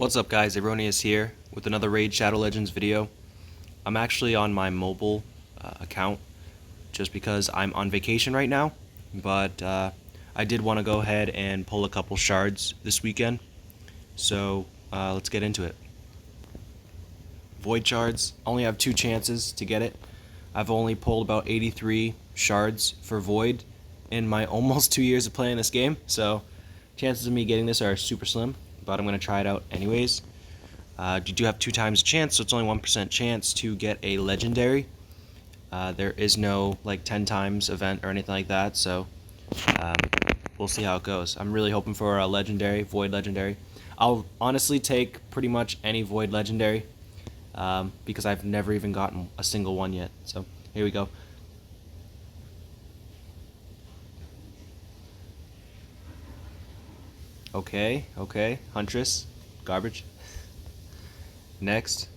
What's up guys, Erroneous here with another Raid Shadow Legends video. I'm actually on my mobile account just because I'm on vacation right now, but I did want to go ahead and pull a couple shards this weekend, so let's get into it. Void shards, only have 2 chances to get it. I've only pulled about 83 shards for Void in my almost 2 years of playing this game, so chances of me getting this are super slim, but I'm going to try it out anyways. You do have 2 times a chance, so it's only 1% chance to get a legendary. There is no like 10 times event or anything like that, so we'll see how it goes. I'm really hoping for a legendary, Void legendary. I'll honestly take pretty much any Void legendary because I've never even gotten a single one yet. So here we go. Okay, Huntress, garbage. Next.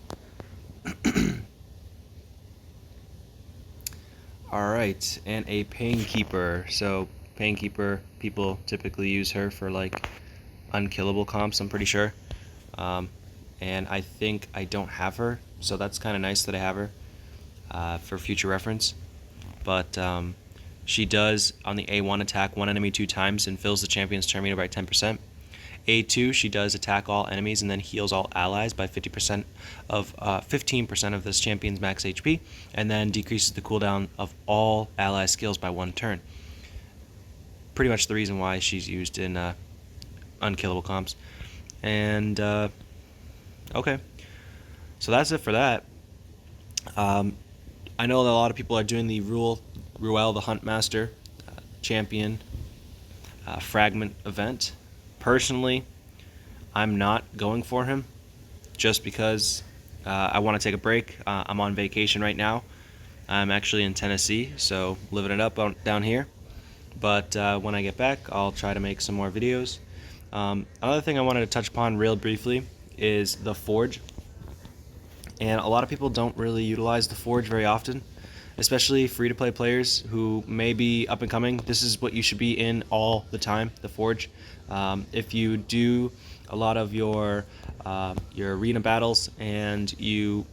Alright, and a Painkeeper. So, Painkeeper, people typically use her for like unkillable comps, I'm pretty sure. And I think I don't have her, so that's kind of nice that I have her for future reference. But she does, on the A1, attack one enemy 2 times and fills the champion's turn meter by 10%. A2, she does attack all enemies and then heals all allies by 15% of this champion's max HP, and then decreases the cooldown of all ally skills by 1 turn. Pretty much the reason why she's used in unkillable comps. And okay, so that's it for that. I know that a lot of people are doing the Ruel the Huntmaster champion fragment event. Personally, I'm not going for him just because I want to take a break. I'm on vacation right now. I'm actually in Tennessee, so living it up down here. But when I get back, I'll try to make some more videos. Another thing I wanted to touch upon real briefly is the Forge. And a lot of people don't really utilize the Forge very often, especially free-to-play players who may be up and coming. This is what you should be in all the time, the Forge. If you do a lot of your arena battles and you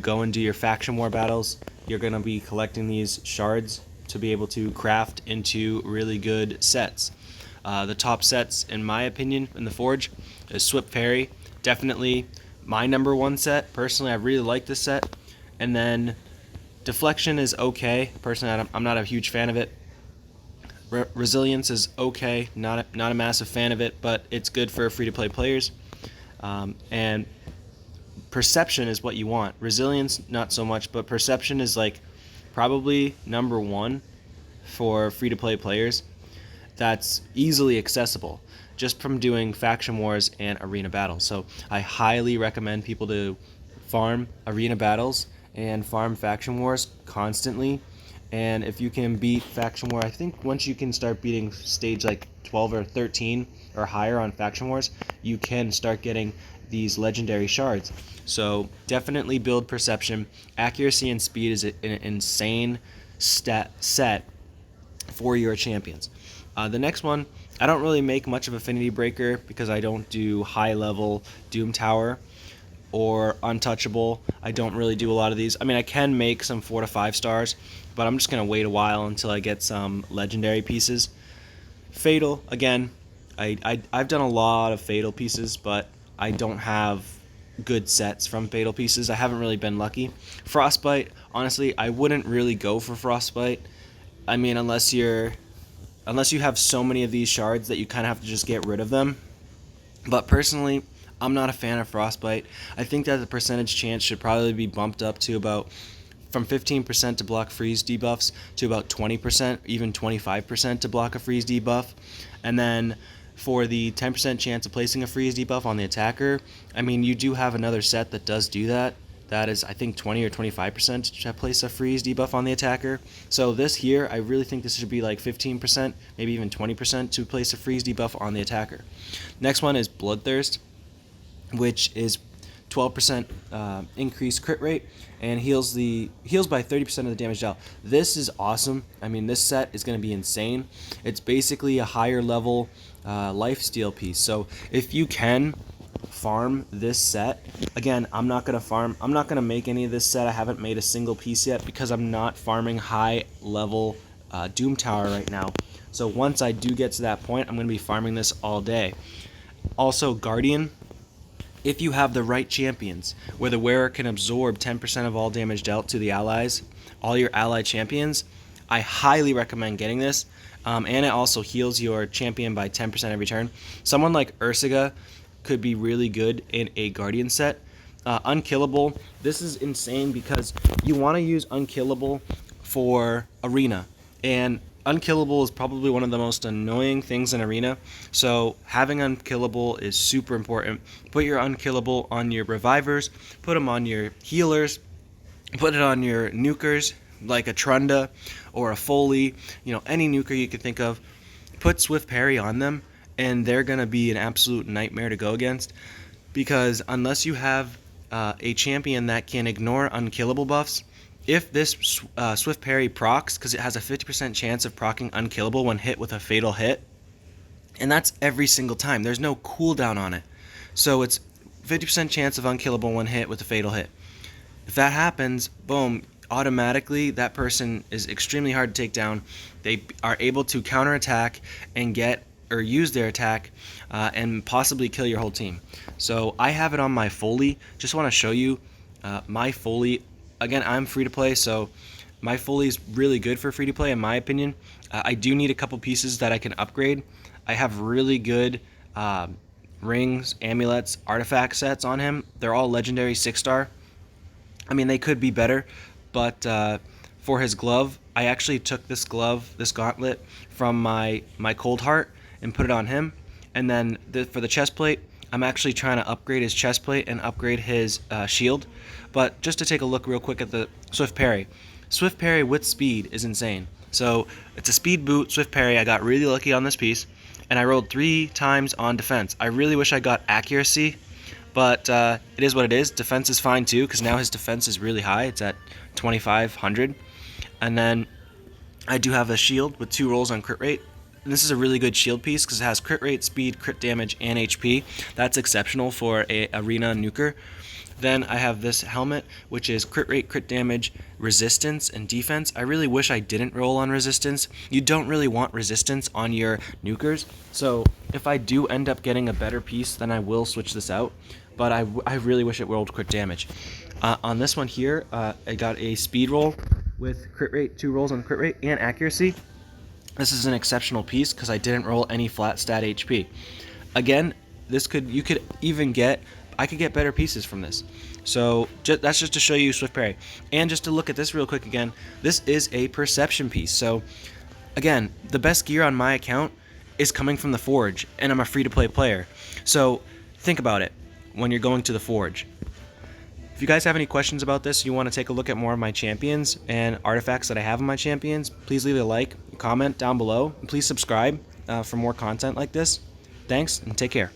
go and do your faction war battles, you're going to be collecting these shards to be able to craft into really good sets. The top sets, in my opinion, in the Forge is Swift Fairy, definitely my #1 set. Personally, I really like this set. And then Deflection is okay. Personally, I'm not a huge fan of it. Resilience is okay. Not a massive fan of it, but it's good for free-to-play players. And Perception is what you want. Resilience, not so much, but Perception is like probably #1 for free-to-play players. That's easily accessible just from doing faction wars and arena battles. So I highly recommend people to farm arena battles and farm faction wars constantly. And if you can beat faction war, I think once you can start beating stage like 12 or 13 or higher on faction wars, you can start getting these legendary shards. So definitely build Perception. Accuracy and speed is an insane set for your champions. The next one, I don't really make much of Affinity Breaker because I don't do high level Doom Tower or Untouchable. I don't really do a lot of these. I mean, I can make some 4 to 5 stars, but I'm just going to wait a while until I get some legendary pieces. Fatal, again, I've done a lot of Fatal pieces, but I don't have good sets from Fatal pieces. I haven't really been lucky. Frostbite, honestly, I wouldn't really go for Frostbite. I mean, unless you have so many of these shards that you kind of have to just get rid of them. But personally, I'm not a fan of Frostbite. I think that the percentage chance should probably be bumped up to about from 15% to block freeze debuffs to about 20%, even 25% to block a freeze debuff. And then for the 10% chance of placing a freeze debuff on the attacker, I mean, you do have another set that does do that. That is, I think, 20 or 25% to place a freeze debuff on the attacker. So this here, I really think this should be like 15%, maybe even 20% to place a freeze debuff on the attacker. Next one is Bloodthirst, which is 12% increased crit rate and heals by 30% of the damage dealt. This is awesome. I mean, this set is going to be insane. It's basically a higher level lifesteal piece. So if you can farm this set. Again, I'm not going to make any of this set. I haven't made a single piece yet because I'm not farming high level Doom Tower right now. So once I do get to that point, I'm going to be farming this all day. Also, Guardian, if you have the right champions, where the wearer can absorb 10% of all damage dealt to the allies, all your allied champions, I highly recommend getting this. And it also heals your champion by 10% every turn. Someone like Ursaga could be really good in a Guardian set. Unkillable, this is insane because you want to use Unkillable for Arena. And Unkillable is probably one of the most annoying things in Arena. So having Unkillable is super important. Put your Unkillable on your Revivers, put them on your Healers, put it on your Nukers, like a Trunda or a Foley, any nuker you could think of. Put Swift Parry on them, and they're going to be an absolute nightmare to go against, because unless you have a champion that can ignore unkillable buffs, if this Swift Parry procs, because it has a 50% chance of proccing unkillable when hit with a fatal hit, and that's every single time. There's no cooldown on it. So it's 50% chance of unkillable when hit with a fatal hit. If that happens, boom, automatically that person is extremely hard to take down. They are able to counterattack and get or use their attack and possibly kill your whole team. So I have it on my Foley. Just want to show you my Foley. Again, I'm free to play, so my Foley is really good for free to play in my opinion. I do need a couple pieces that I can upgrade. I have really good rings, amulets, artifact sets on him. They're all legendary 6-star. I mean, they could be better, but for his glove, I actually took this gauntlet from my Cold Heart and put it on him. And then for the chest plate, I'm actually trying to upgrade his chest plate and upgrade his shield. But just to take a look real quick at the Swift Parry. Swift Parry with speed is insane. So it's a speed boot, Swift Parry. I got really lucky on this piece, and I rolled 3 times on defense. I really wish I got accuracy, but it is what it is. Defense is fine too, because now his defense is really high. It's at 2,500. And then I do have a shield with 2 rolls on crit rate. And this is a really good shield piece because it has crit rate, speed, crit damage, and HP. That's exceptional for a arena nuker. Then I have this helmet, which is crit rate, crit damage, resistance, and defense. I really wish I didn't roll on resistance. You don't really want resistance on your nukers. So if I do end up getting a better piece, then I will switch this out. But I really wish it rolled crit damage. On this one here, I got a speed roll with crit rate, 2 rolls on crit rate, and accuracy. This is an exceptional piece because I didn't roll any flat stat HP. Again, I could get better pieces from this. So that's just to show you Swift Parry. And just to look at this real quick again, this is a perception piece. So again, the best gear on my account is coming from the Forge, and I'm a free-to-play player. So think about it when you're going to the Forge. If you guys have any questions about this, you want to take a look at more of my champions and artifacts that I have in my champions, please leave a like, comment down below, and please subscribe for more content like this. Thanks, and take care.